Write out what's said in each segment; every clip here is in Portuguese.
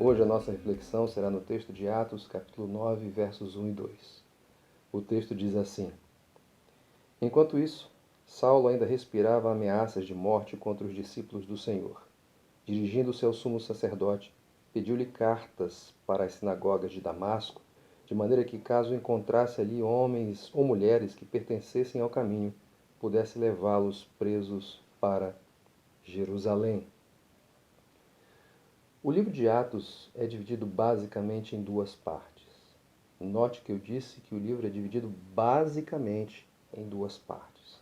Hoje a nossa reflexão será no texto de Atos, capítulo 9, versos 1 e 2. O texto diz assim: Enquanto isso, Saulo ainda respirava ameaças de morte contra os discípulos do Senhor. Dirigindo-se ao sumo sacerdote, pediu-lhe cartas para as sinagogas de Damasco, de maneira que, caso encontrasse ali homens ou mulheres que pertencessem ao caminho, pudesse levá-los presos para Jerusalém. O livro de Atos é dividido basicamente em duas partes. Note que eu disse que o livro é dividido basicamente em duas partes.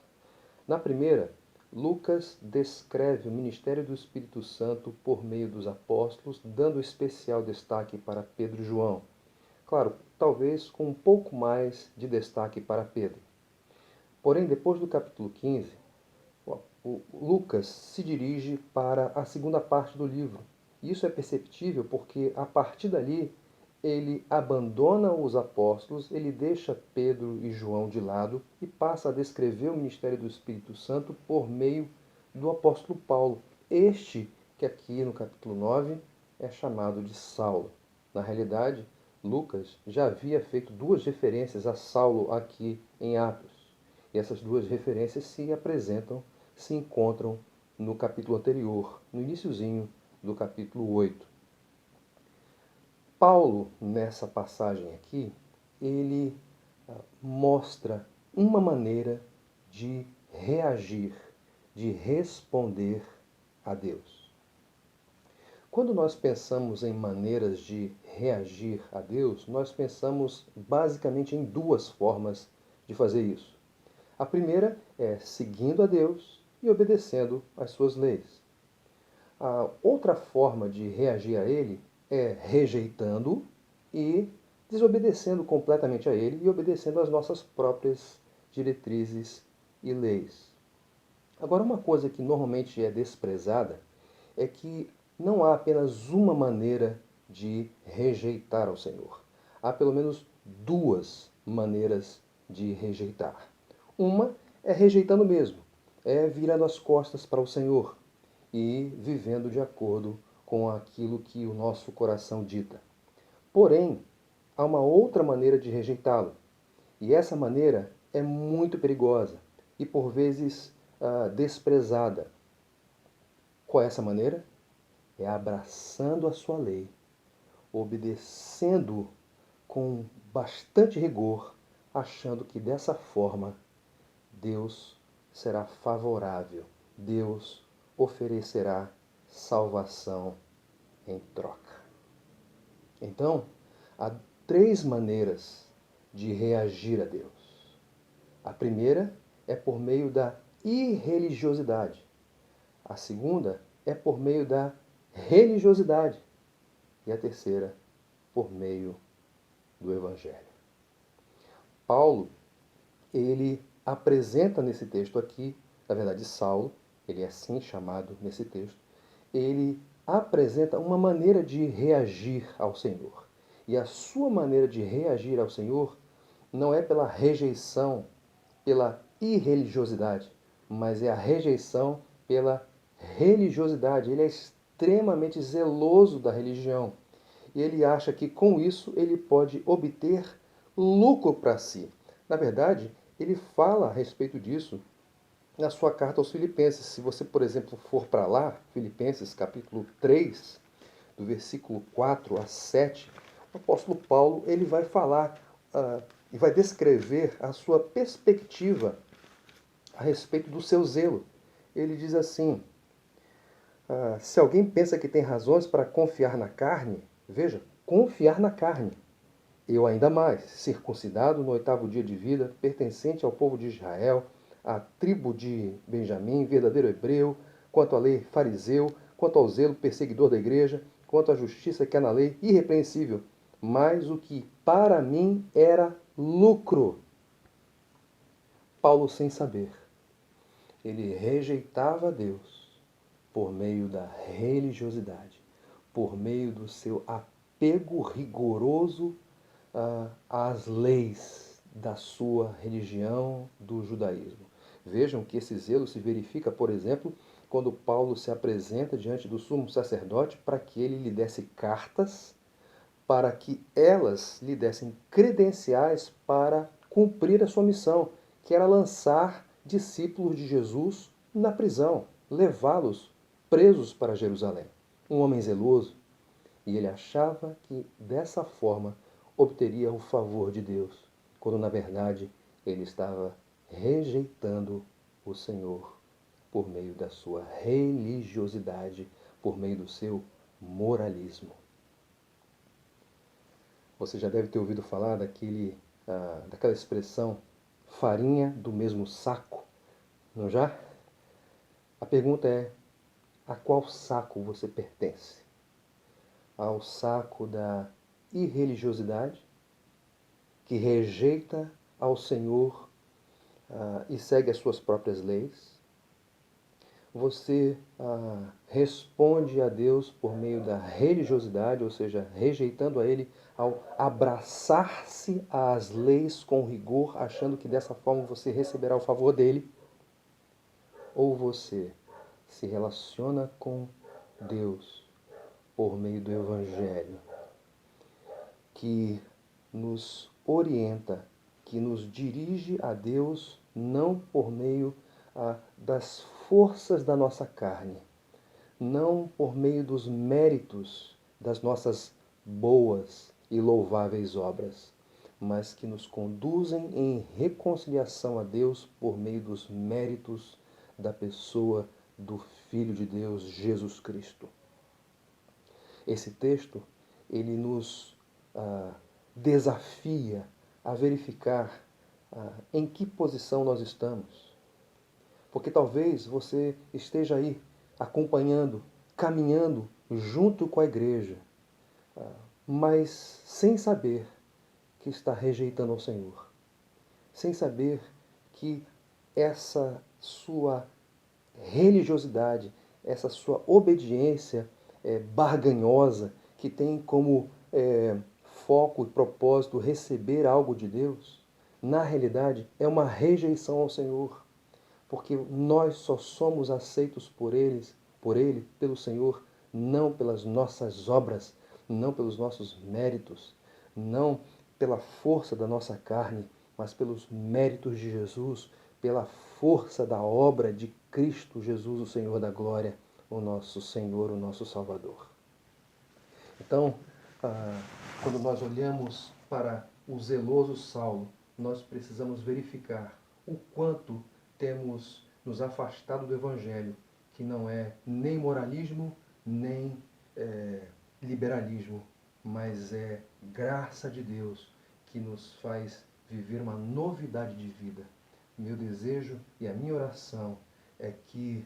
Na primeira, Lucas descreve o ministério do Espírito Santo por meio dos apóstolos, dando especial destaque para Pedro e João. Claro, talvez com um pouco mais de destaque para Pedro. Porém, depois do capítulo 15, o Lucas se dirige para a segunda parte do livro. Isso é perceptível porque, a partir dali, ele abandona os apóstolos, ele deixa Pedro e João de lado e passa a descrever o ministério do Espírito Santo por meio do apóstolo Paulo. Este, que aqui no capítulo 9 é chamado de Saulo. Na realidade, Lucas já havia feito duas referências a Saulo aqui em Atos. E essas duas referências se encontram no capítulo anterior, no iniciozinho do capítulo 8. Paulo, nessa passagem aqui, ele mostra uma maneira de reagir, de responder a Deus. Quando nós pensamos em maneiras de reagir a Deus, nós pensamos basicamente em duas formas de fazer isso. A primeira é seguindo a Deus e obedecendo às suas leis. A outra forma de reagir a ele é rejeitando e desobedecendo completamente a ele e obedecendo às nossas próprias diretrizes e leis. Agora, uma coisa que normalmente é desprezada é que não há apenas uma maneira de rejeitar ao Senhor. Há pelo menos duas maneiras de rejeitar. Uma é rejeitando mesmo, é virando as costas para o Senhor e vivendo de acordo com aquilo que o nosso coração dita. Porém, há uma outra maneira de rejeitá-lo, e essa maneira é muito perigosa e por vezes desprezada. Qual é essa maneira? É abraçando a sua lei, obedecendo com bastante rigor, achando que dessa forma Deus será favorável, Deus oferecerá salvação em troca. Então, há três maneiras de reagir a Deus. A primeira é por meio da irreligiosidade. A segunda é por meio da religiosidade. E a terceira, por meio do Evangelho. Paulo, ele apresenta nesse texto aqui, na verdade Saulo, ele é assim chamado nesse texto, ele apresenta uma maneira de reagir ao Senhor. E a sua maneira de reagir ao Senhor não é pela rejeição, pela irreligiosidade, mas é a rejeição pela religiosidade. Ele é extremamente zeloso da religião. E ele acha que com isso ele pode obter lucro para si. Na verdade, ele fala a respeito disso na sua carta aos Filipenses. Se você, por exemplo, for para lá, Filipenses capítulo 3, do versículo 4 a 7, o apóstolo Paulo ele vai falar e vai descrever a sua perspectiva a respeito do seu zelo. Ele diz assim: se alguém pensa que tem razões para confiar na carne, veja, confiar na carne. Eu ainda mais, circuncidado no 8º dia de vida, pertencente ao povo de Israel, à tribo de Benjamim, verdadeiro hebreu, quanto à lei fariseu, quanto ao zelo perseguidor da igreja, quanto à justiça que há na lei, irrepreensível. Mas o que para mim era lucro. Paulo, sem saber, ele rejeitava Deus por meio da religiosidade, por meio do seu apego rigoroso às leis da sua religião, do judaísmo. Vejam que esse zelo se verifica, por exemplo, quando Paulo se apresenta diante do sumo sacerdote para que ele lhe desse cartas, para que elas lhe dessem credenciais para cumprir a sua missão, que era lançar discípulos de Jesus na prisão, levá-los presos para Jerusalém. Um homem zeloso, e ele achava que dessa forma obteria o favor de Deus, quando na verdade ele estava rejeitando o Senhor por meio da sua religiosidade, por meio do seu moralismo. Você já deve ter ouvido falar daquela expressão farinha do mesmo saco, não já? A pergunta é: a qual saco você pertence? Ao saco da irreligiosidade, que rejeita ao Senhor e segue as suas próprias leis? Você responde a Deus por meio da religiosidade, ou seja, rejeitando a Ele ao abraçar-se às leis com rigor, achando que dessa forma você receberá o favor dele? Ou você se relaciona com Deus por meio do Evangelho, que nos orienta, que nos dirige a Deus não por meio das forças da nossa carne, não por meio dos méritos das nossas boas e louváveis obras, mas que nos conduzem em reconciliação a Deus por meio dos méritos da pessoa do Filho de Deus, Jesus Cristo. Esse texto, ele nos desafia a verificar em que posição nós estamos. Porque talvez você esteja aí acompanhando, caminhando junto com a igreja, mas sem saber que está rejeitando ao Senhor. Sem saber que essa sua religiosidade, essa sua obediência barganhosa, que tem como foco e propósito receber algo de Deus, na realidade é uma rejeição ao Senhor. Porque nós só somos aceitos por Ele, pelo Senhor, não pelas nossas obras, não pelos nossos méritos, não pela força da nossa carne, mas pelos méritos de Jesus, pela força da obra de Cristo Jesus, o Senhor da glória, o nosso Senhor, o nosso Salvador. Então, quando nós olhamos para o zeloso Saulo, nós precisamos verificar o quanto temos nos afastado do Evangelho, que não é nem moralismo, nem liberalismo, mas é graça de Deus que nos faz viver uma novidade de vida. Meu desejo e a minha oração é que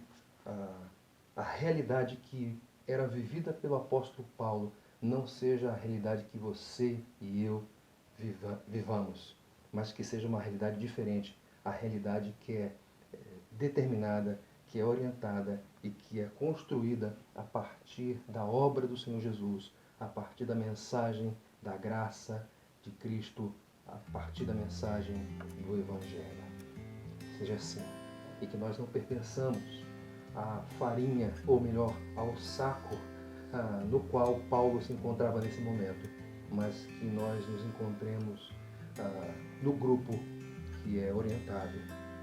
a realidade que era vivida pelo apóstolo Paulo não seja a realidade que você e eu vivamos, mas que seja uma realidade diferente, a realidade que é determinada, que é orientada e que é construída a partir da obra do Senhor Jesus, a partir da mensagem da graça de Cristo, a partir da mensagem do Evangelho. Seja assim, e que nós não pertençamos à farinha, ou melhor, ao saco no qual Paulo se encontrava nesse momento, mas que nós nos encontremos no grupo que é orientado,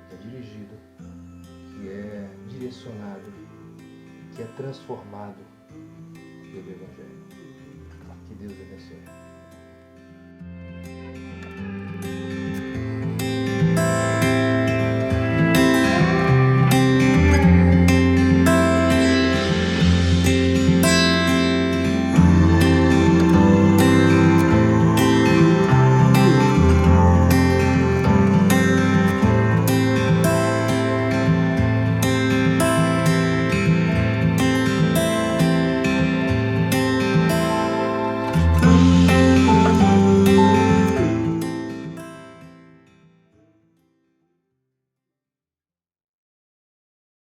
que é dirigido, que é direcionado, que é transformado pelo Evangelho.